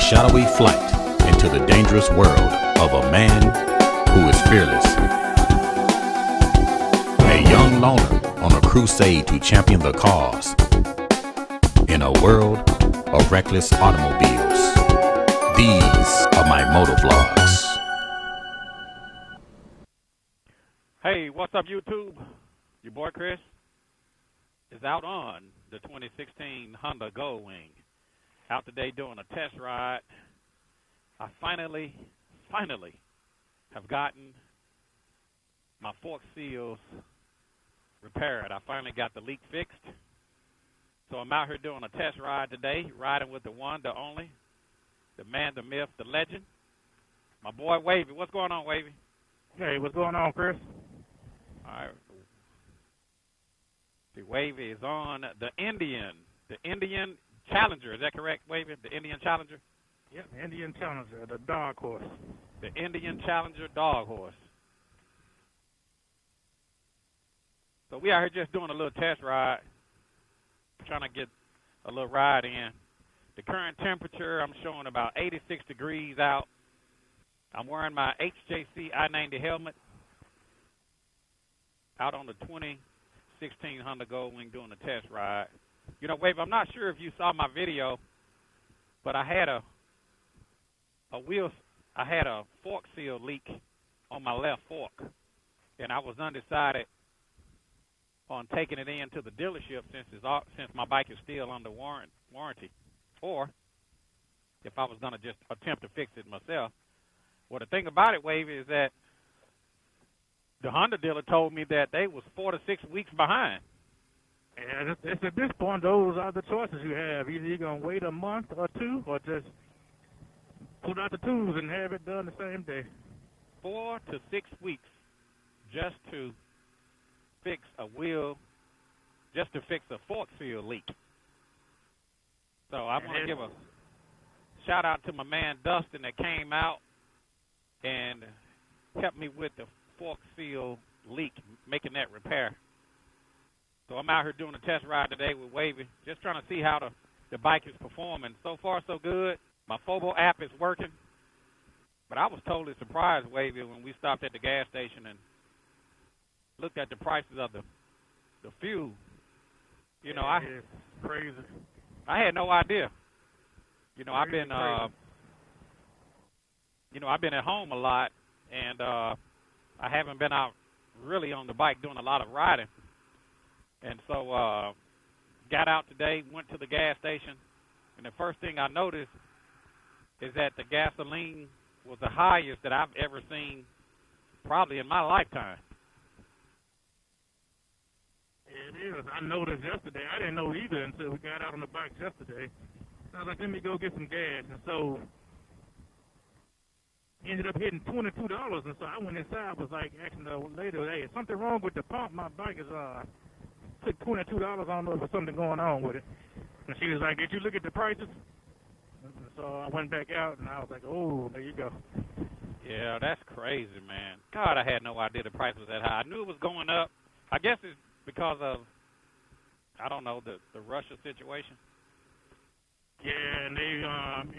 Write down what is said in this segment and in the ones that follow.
shadowy flight into the dangerous world of a man who is fearless. A young loner on a crusade to champion the cause in a world of reckless automobiles. These are my motovlogs. Hey, what's up, YouTube? Your boy Chris is out on the 2016 Honda Goldwing. Out today doing a test ride. I finally have gotten my fork seals repaired. I finally got the leak fixed. So I'm out here doing a test ride today, riding with the one, the only, the man, the myth, the legend, my boy Wavy. What's going on, Wavy? Hey, what's going on, Chris? All right. The Wavy is on the Indian Challanger. Is that correct, Wavy? The Indian Challanger? Yep, Indian Challenger, the dog horse. The Indian Challenger dog horse. So we out here just doing a little test ride, trying to get a little ride in. The current temperature, I'm showing about 86 degrees out. I'm wearing my HJC I-90 helmet out on the 2016 Honda Goldwing doing a test ride. You know, Wave, I'm not sure if you saw my video, but I had a fork seal leak on my left fork, and I was undecided on taking it into the dealership since my bike is still under warranty, or if I was going to just attempt to fix it myself. Well, the thing about it, Wave, is that the Honda dealer told me that they was 4 to 6 weeks behind. And it's at this point, those are the choices you have. Either you're going to wait a month or two, or just pull out the tools and have it done the same day. 4 to 6 weeks just to fix a wheel, just to fix a fork seal leak. So I want to give a shout out to my man Dustin that came out and helped me with the fork seal leak, making that repair. So I'm out here doing a test ride today with Wavy, just trying to see how the bike is performing. So far, so good. My Fobo app is working. But I was totally surprised, Wavy, when we stopped at the gas station and looked at the prices of the fuel. You know, it's crazy. I had no idea. You know, I've been at home a lot, and I haven't been out really on the bike doing a lot of riding. And so got out today, went to the gas station, and the first thing I noticed is that the gasoline was the highest that I've ever seen probably in my lifetime. It is. I noticed yesterday. I didn't know either until we got out on the bike yesterday. So I was like, let me go get some gas. And so ended up hitting $22. And so I went inside, was like asking the lady, hey, is something wrong with the pump? My bike is took $22. I don't know if there's something going on with it. And she was like, did you look at the prices? And so I went back out, and I was like, oh, there you go. Yeah, that's crazy, man. God, I had no idea the price was that high. I knew it was going up. I guess it's because of, I don't know, the Russia situation. Yeah, and they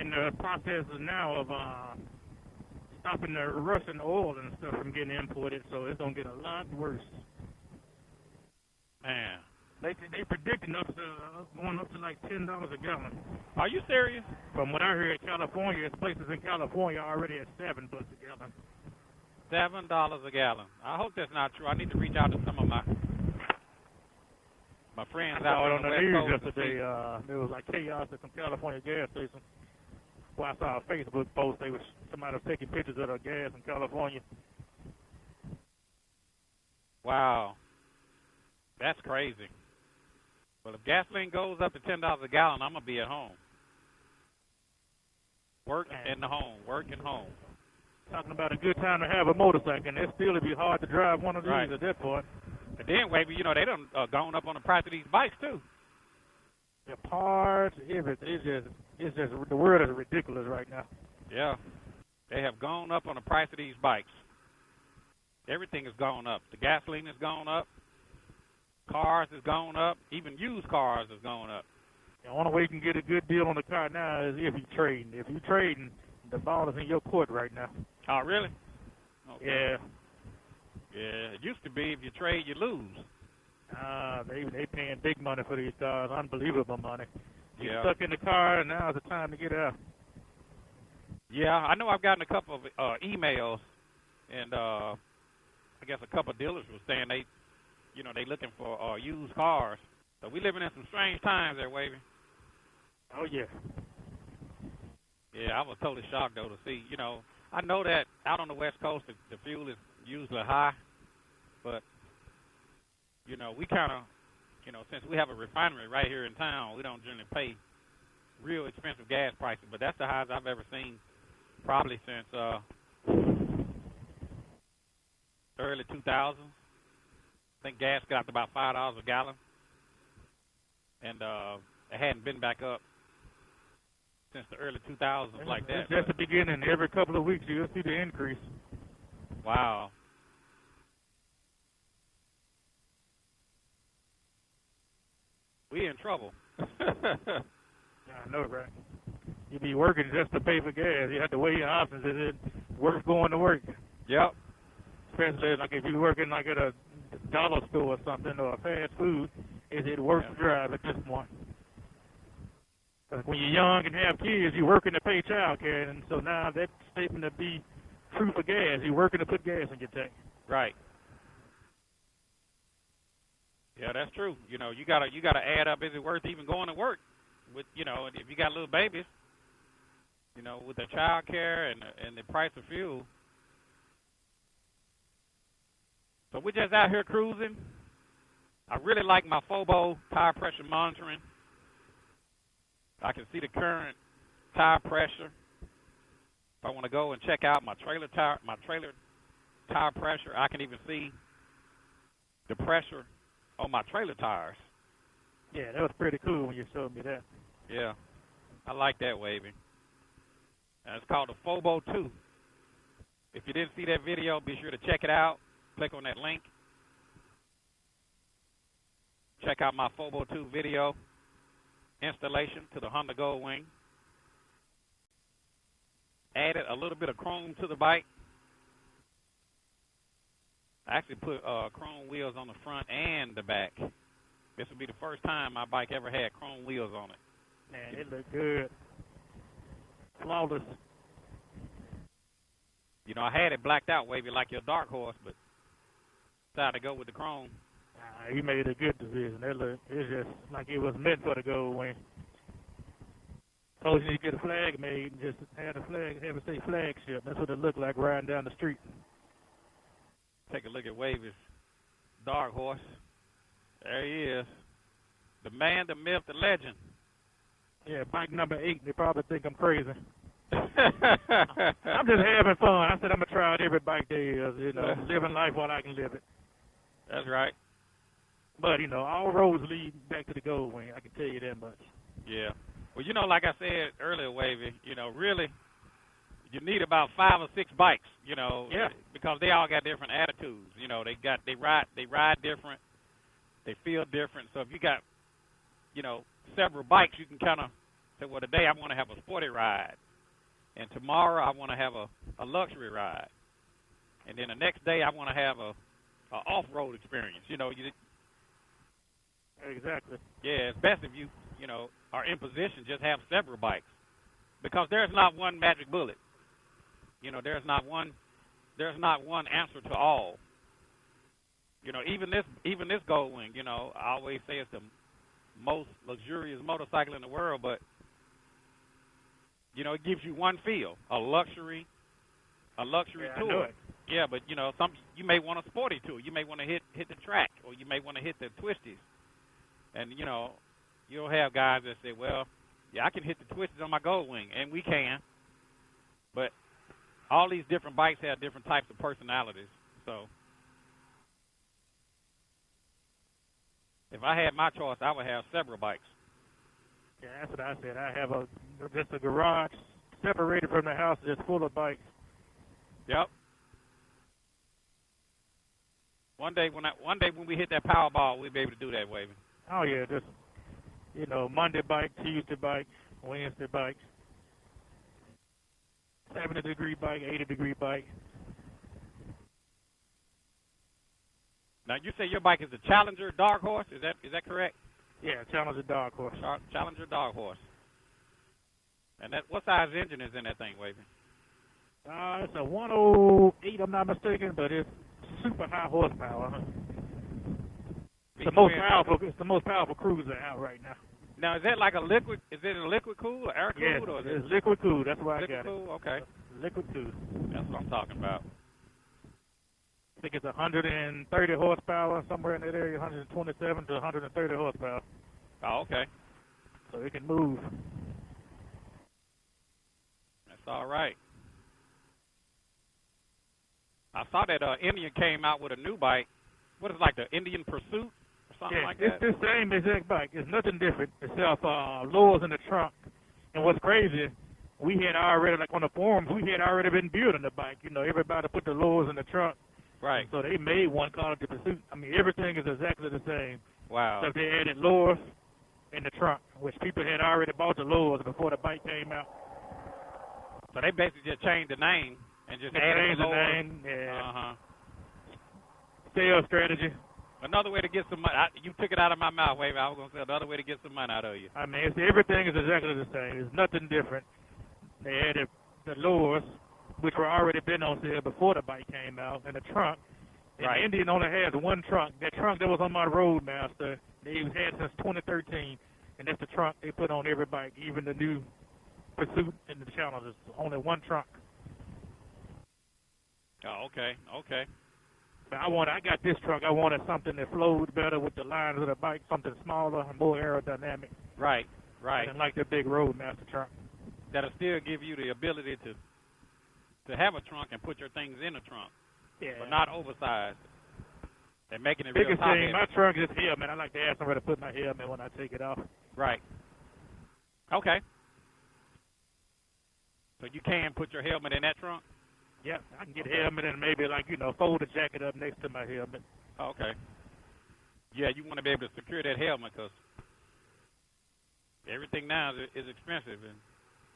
in the process now of stopping the Russian oil and stuff from getting imported, so it's going to get a lot worse. Man. They predicting going up to like $10 a gallon. Are you serious? From what I heard, California, there's places in California already at $7 a gallon. $7 a gallon. I hope that's not true. I need to reach out to some of my friends out on the West news Coast. Yesterday, there was like chaos at some California gas stations. Well, I saw a Facebook post. Somebody was taking pictures of the gas in California. Wow. That's crazy. Well, if gasoline goes up to $10 a gallon, I'm going to be at home. Work and home. Work and home. Talking about a good time to have a motorcycle, and it still would be hard to drive one of these at that point. And then, Wavy, you know, they done gone up on the price of these bikes, too. The parts, everything. It's just, the world is ridiculous right now. Yeah. They have gone up on the price of these bikes. Everything has gone up. The gasoline has gone up. Cars has gone up. Even used cars has gone up. The only way you can get a good deal on the car now is if you trading. If you trading, the ball is in your court right now. Oh, really? Okay. Yeah. Yeah, it used to be if you trade, you lose. They paying big money for these cars, unbelievable money. You're Yeah. stuck in the car, and now's the time to get out. Yeah, I know I've gotten a couple of emails, and I guess a couple of dealers were saying they looking for used cars. So we living in some strange times there, Wavy. Oh, yeah. Yeah, I was totally shocked, though, to see, I know that out on the West Coast, the fuel is usually high, but, we kind of, since we have a refinery right here in town, we don't generally pay real expensive gas prices, but that's the highest I've ever seen probably since early 2000s. I think gas got up to about $5 a gallon, and it hadn't been back up since the early 2000s like that. It's just the beginning. Every couple of weeks, you'll see the increase. Wow. We in trouble. I know, right? You be working just to pay for gas. You have to weigh your options. Is it worth going to work? Yep. Especially like if you're working like at a dollar store or something or a fast food, is it worth the drive at this point? Because when you're young and have kids, you're working to pay child care, and so now that's statement to be true for gas. You're working to put gas in your tank. Right. Yeah, that's true. You gotta add up. Is it worth even going to work? With if you got little babies, with the child care and the price of fuel. So we're just out here cruising. I really like my Fobo tire pressure monitoring. I can see the current tire pressure. If I want to go and check out my trailer tire pressure, I can even see the pressure on my trailer tires. Yeah, that was pretty cool when you showed me that. Yeah, I like that, Wavy. And it's called the Fobo 2. If you didn't see that video, be sure to check it out. Click on that link. Check out my Fobo 2 video installation to the Honda Gold Wing. Added a little bit of chrome to the bike. I actually put chrome wheels on the front and the back. This would be the first time my bike ever had chrome wheels on it. Man, it looked good. Flawless. I had it blacked out, Wavy, like your dark horse, but decided to go with the chrome. You made a good decision. It's just like it was meant for the Gold Wing. Suppose you need to get a flag made and just have it say flagship. That's what it looked like riding down the street. Take a look at Wavy's dark horse. There he is. The man, the myth, the legend. Yeah, bike number 8. They probably think I'm crazy. I'm just having fun. I said I'm going to try out every bike there is, living life while I can live it. That's right. But, all roads lead back to the Gold Wing. I can tell you that much. Yeah. Well, like I said earlier, Wavy, really, you need about 5 or 6 bikes, Yeah. because they all got different attitudes. They ride different, they feel different. So if you got, several bikes, you can kind of say, well, today I want to have a sporty ride, and tomorrow I want to have a luxury ride, and then the next day I want to have a off-road experience. Exactly. Yeah, it's best if you are in position, just have several bikes, because there's not one magic bullet. There's not one answer to all. Even this Gold Wing, I always say it's the most luxurious motorcycle in the world, but it gives you one feel, a luxury tour. I know it. Yeah, but you may want a sporty tour. You may want to hit the track, or you may want to hit the twisties. And you'll have guys that say, well, yeah, I can hit the twisties on my Gold Wing, and we can. But all these different bikes have different types of personalities. So if I had my choice, I would have several bikes. Yeah, that's what I said. I have just a garage separated from the house that's full of bikes. Yep. One day when we hit that Powerball, we'll be able to do that, Wavy. Oh, yeah, just You know, Monday bike, Tuesday bike, Wednesday bike, 70-degree bike, 80-degree bike. Now you say your bike is a Challenger Dark Horse. Is that correct? Yeah, Challenger Dark Horse. Challenger Dark Horse. And what size engine is in that thing, Wavy? It's a 108, I'm not mistaken, but it's super high horsepower. It's the most powerful cruiser out right now. Now, is that like a liquid? Is it a liquid cool or air cooled? Yes, or is it's liquid cool. That's why I liquid got cool? it. Okay. Liquid cool. That's what I'm talking about. I think it's 130 horsepower, somewhere in that area, 127 to 130 horsepower. Oh, okay. So it can move. That's all right. I saw that Indian came out with a new bike. What is it, like the Indian Pursuit or something like that? It's the same exact bike. It's nothing different except lowers in the trunk. And what's crazy, we had already, like on the forums, we had already been building the bike. You know, everybody put the lowers in the trunk. Right. So they made one called the Pursuit. I mean, everything is exactly the same. Wow. Except they added lowers in the trunk, which people had already bought the lowers before the bike came out. So they basically just changed the name and just added the name. Yeah. Sales strategy. Another way to get some money. You took it out of my mouth, Wavy. I was going to say another way to get some money out of you. I mean, everything is exactly the same. There's nothing different. They added the lowers, which were already been on sale before the bike came out, and the trunk. And right. Indian only has one trunk. That trunk that was on my Roadmaster, they've had since 2013, and that's the trunk they put on every bike, even the new Pursuit and the Challenger. Only one trunk. Oh, okay, okay. But I got this trunk. I wanted something that flowed better with the lines of the bike, something smaller and more aerodynamic. Right, right. I didn't like the big Roadmaster trunk. That'll still give you the ability to have a trunk and put your things in a trunk. Yeah. But not oversized. And making it biggest real top thing, my trunk is helmet. I like to ask somebody to put my helmet when I take it off. Right. Okay. So you can put your helmet in that trunk? Yeah, I can get a helmet and maybe fold the jacket up next to my helmet. Okay. Yeah, you want to be able to secure that helmet because everything now is expensive. And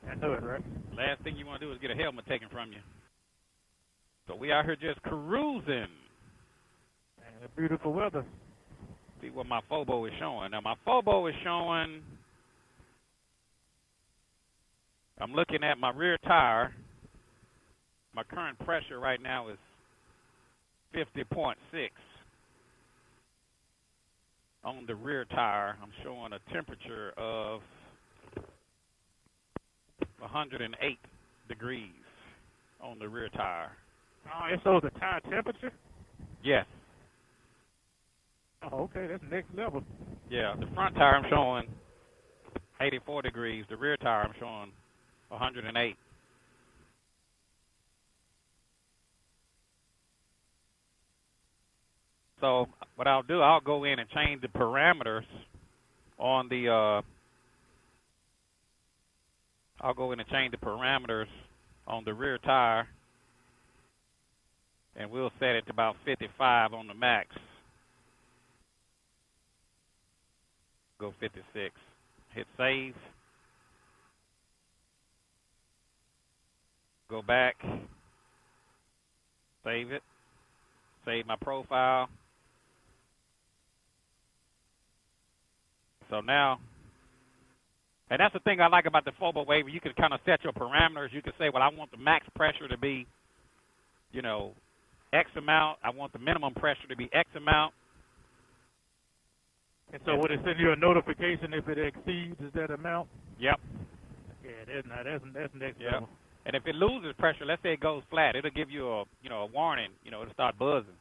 I know it, right? Last thing you want to do is get a helmet taken from you. So we out here just cruising. And beautiful weather. See what my Fobo is showing. Now my Fobo is showing, I'm looking at my rear tire. My current pressure right now is 50.6 on the rear tire. I'm showing a temperature of 108 degrees on the rear tire. Oh, it shows the tire temperature? Yes. Oh, okay, that's next level. Yeah, the front tire I'm showing 84 degrees. The rear tire I'm showing 108. So what I'll do, I'll go in and change the parameters on the, rear tire, and we'll set it to about 55 on the max. Go 56. Hit save. Go back. Save it. Save my profile. So now, and that's the thing I like about the Fobo Wavy. You can kind of set your parameters. You can say, well, I want the max pressure to be, X amount. I want the minimum pressure to be X amount. And so would it send you a notification if it exceeds that amount? Yep. Yeah, that's next yep. level. And if it loses pressure, let's say it goes flat, it'll give you a warning. It'll start buzzing.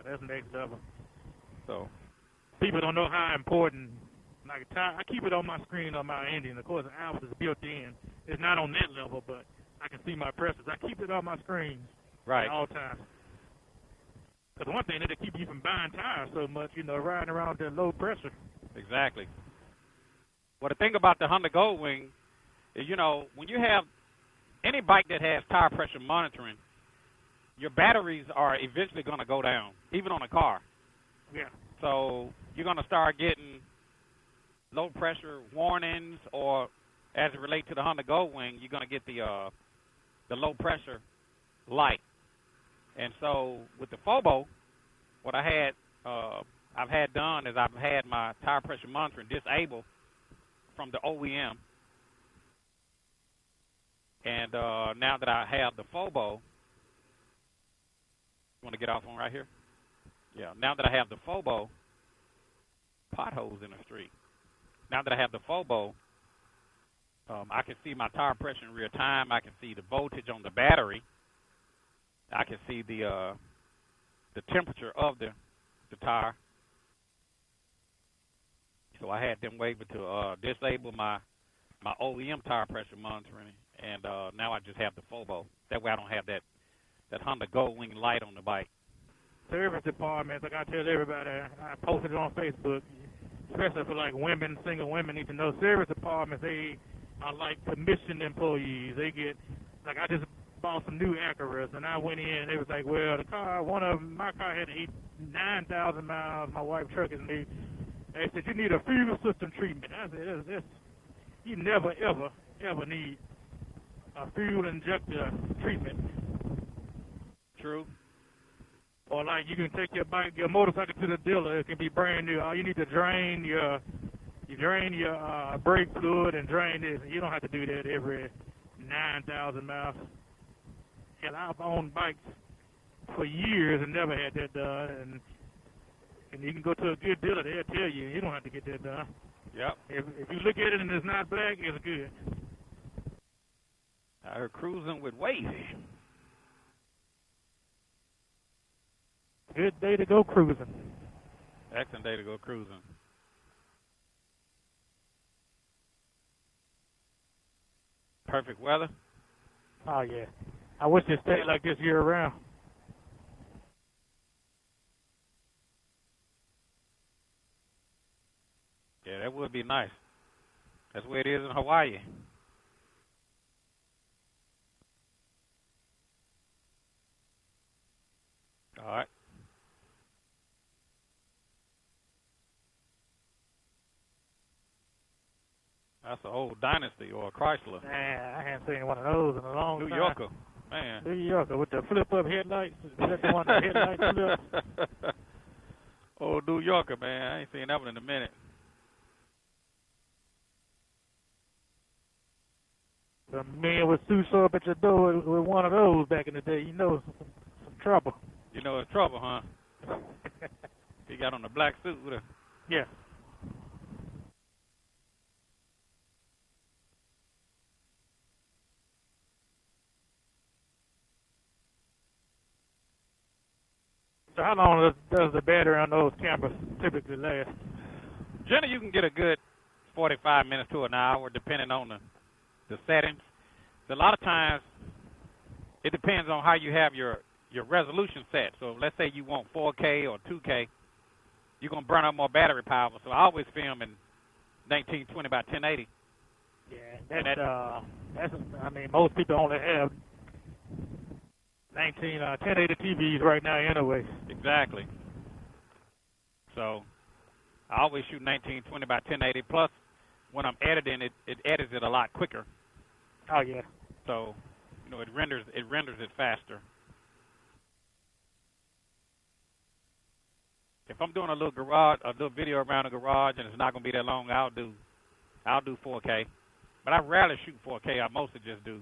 That's next level. So people don't know how important. Like I keep it on my screen on my Indian. Of course, the hours is built in. It's not on that level, but I can see my pressures. I keep it on my screen at all times. Because one thing, it'll keep you from buying tires so much, riding around at low pressure. Exactly. Well, the thing about the Honda Goldwing is, when you have any bike that has tire pressure monitoring, your batteries are eventually going to go down, even on a car. Yeah. So you're going to start getting, low pressure warnings, or as it relates to the Honda Goldwing, you're going to get the low pressure light. And so with the Fobo, what I've had done is I've had my tire pressure monitoring disabled from the OEM. And now that I have the Fobo, you want to get off on right here? Yeah, now that I have the Fobo, potholes in the street. Now that I have the Fobo, I can see my tire pressure in real time. I can see the voltage on the battery. I can see the temperature of the tire. So I had them Wavy to disable my OEM tire pressure monitoring, and now I just have the Fobo. That way I don't have that Honda Goldwing light on the bike. Service departments, like I tell everybody, I posted it on Facebook, especially for like women, single women need to know, service departments, they are like commissioned employees. They get, like I just bought some new Acuras, and I went in, and they was like, well, my car had 9,000 miles, my wife's truck is new. They said, you need a fuel system treatment. I said, you never, ever need a fuel injector treatment. True. Or like you can take your motorcycle to the dealer. It can be brand new. All you need to drain your brake fluid and drain this. You don't have to do that every 9,000 miles. And I've owned bikes for years and never had that done. And you can go to a good dealer. They'll tell you you don't have to get that done. Yep. If you look at it and it's not black, it's good. I heard cruising with Wavy. Good day to go cruising. Excellent day to go cruising. Perfect weather. Oh, yeah. I wish it stayed like this year round. Yeah, that would be nice. That's where it is in Hawaii. All right. That's an old Dynasty or a Chrysler. Man, I haven't seen one of those in a long time. New Yorker, man. New Yorker with the flip-up headlights. Is that the one the headlights flip? Old New Yorker, man. I ain't seen that one in a minute. The man with suits up at your door with one of those back in the day. You know, some trouble. You know it's trouble, huh? He got on the black suit with a... Yeah. So how long does the battery on those cameras typically last? Generally, you can get a good 45 minutes to an hour, depending on the settings. So a lot of times, it depends on how you have your resolution set. So let's say you want 4K or 2K, you're going to burn up more battery power. So I always film in 1920 by 1080. Yeah, that's I mean, most people only have 1080 TVs right now anyway. Exactly. So I always shoot 1920 by 1080. Plus, when I'm editing, it edits it a lot quicker. Oh yeah. So, you know, it renders it faster. If I'm doing a little video around the garage and it's not going to be that long, I'll do 4K. But I rarely shoot 4K. I mostly just do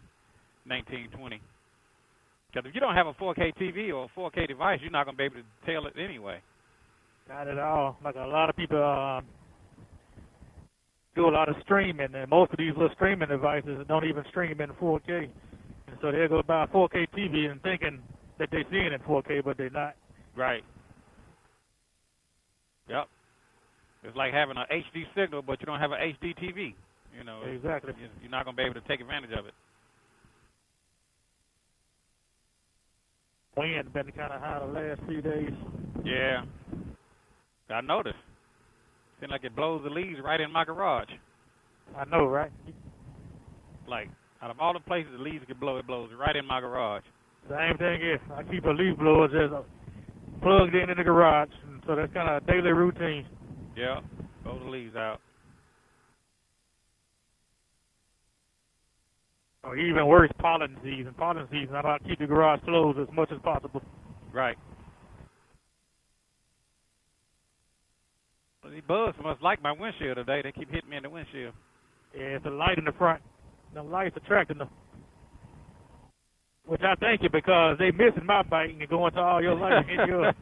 1920. Because if you don't have a 4K TV or a 4K device, you're not going to be able to tell it anyway. Not at all. Like a lot of people do a lot of streaming, and most of these little streaming devices don't even stream in 4K. And so they'll go buy a 4K TV and thinking that they're seeing it in 4K, but they're not. Right. Yep. It's like having an HD signal, but you don't have an HD TV. You know, exactly. You're not going to be able to take advantage of it. Wind been kind of high the last few days. Yeah. I noticed. Seems like it blows the leaves right in my garage. I know, right? Like, out of all the places the leaves can blow, it blows right in my garage. Same thing is, I keep a leaf blower just plugged in the garage, and so that's kind of a daily routine. Yeah, blow the leaves out. Or even worse, pollen season. Pollen season, I like to keep the garage closed as much as possible. Right. Well, these bugs must like my windshield today. They keep hitting me in the windshield. Yeah, it's a light in the front. The light's attracting them. Which I thank you because they missing my bike and going to all your lights and hit yours.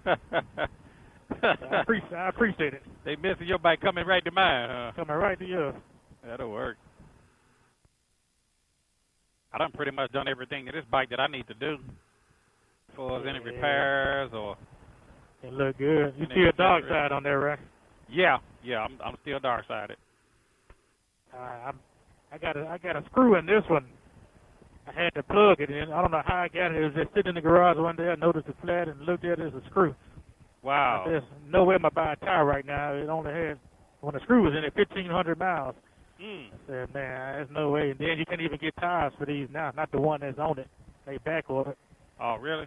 I appreciate it. They missing your bike coming right to mine, huh? Coming right to yours. That'll work. I done pretty much done everything to this bike that I need to do. As far as any repairs or... It look good. You see a dark side on there, right? Yeah, I'm still dark-sided. I got a screw in this one. I had to plug it in. I don't know how I got it. It was just sitting in the garage one day. I noticed it flat and looked at it as a screw. Wow. There's nowhere to buy a tire right now. It only had, when the screw was in it, 1,500 miles. I said, man, there's no way. And then you can't even get tires for these now. Not the one that's on it. They back ordered. Oh, really?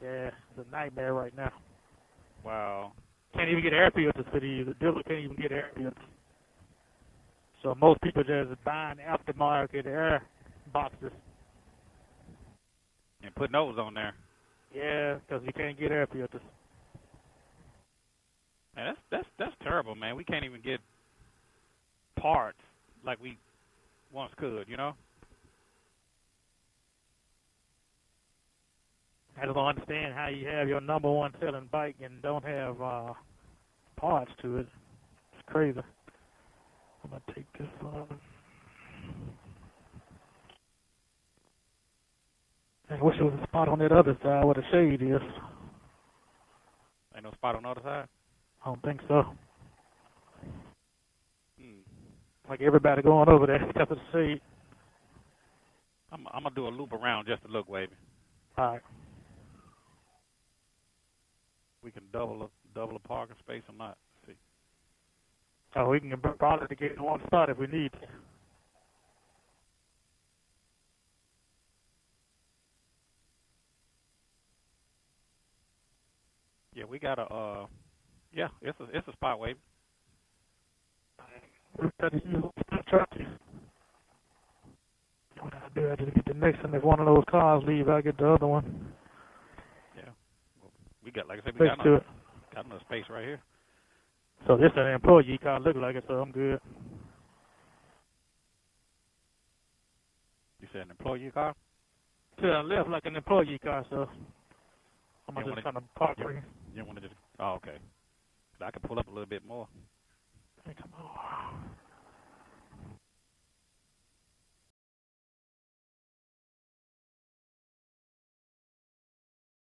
Yeah, it's a nightmare right now. Wow. Can't even get air filters for these. The dealer can't even get air filters. So most people just buying aftermarket air boxes. And put those on there. Yeah, because you can't get air filters. Man, that's terrible, man. We can't even get parts like we once could, you know? I just don't understand how you have your number one selling bike and don't have parts to it. It's crazy. I'm going to take this one. I wish there was a spot on that other side where the shade is. Ain't no spot on the other side? I don't think so. Like everybody going over there because of the shade. I'm going to do a loop around just to look, Wavy. All right. We can double a parking space or not. Let's see. Oh, we can probably get in one spot if we need to. Yeah, we got a, it's a spot, Wavy. What I do, I just get the next one. If one of those cars leave, I get the other one. Yeah. Well, we got, like I said, we got enough space right here. So this is an employee car, look like it, so I'm good. You said an employee car? To the left like an employee car, so I'm just trying to park for you. You don't want to just, oh, okay. I can pull up a little bit more.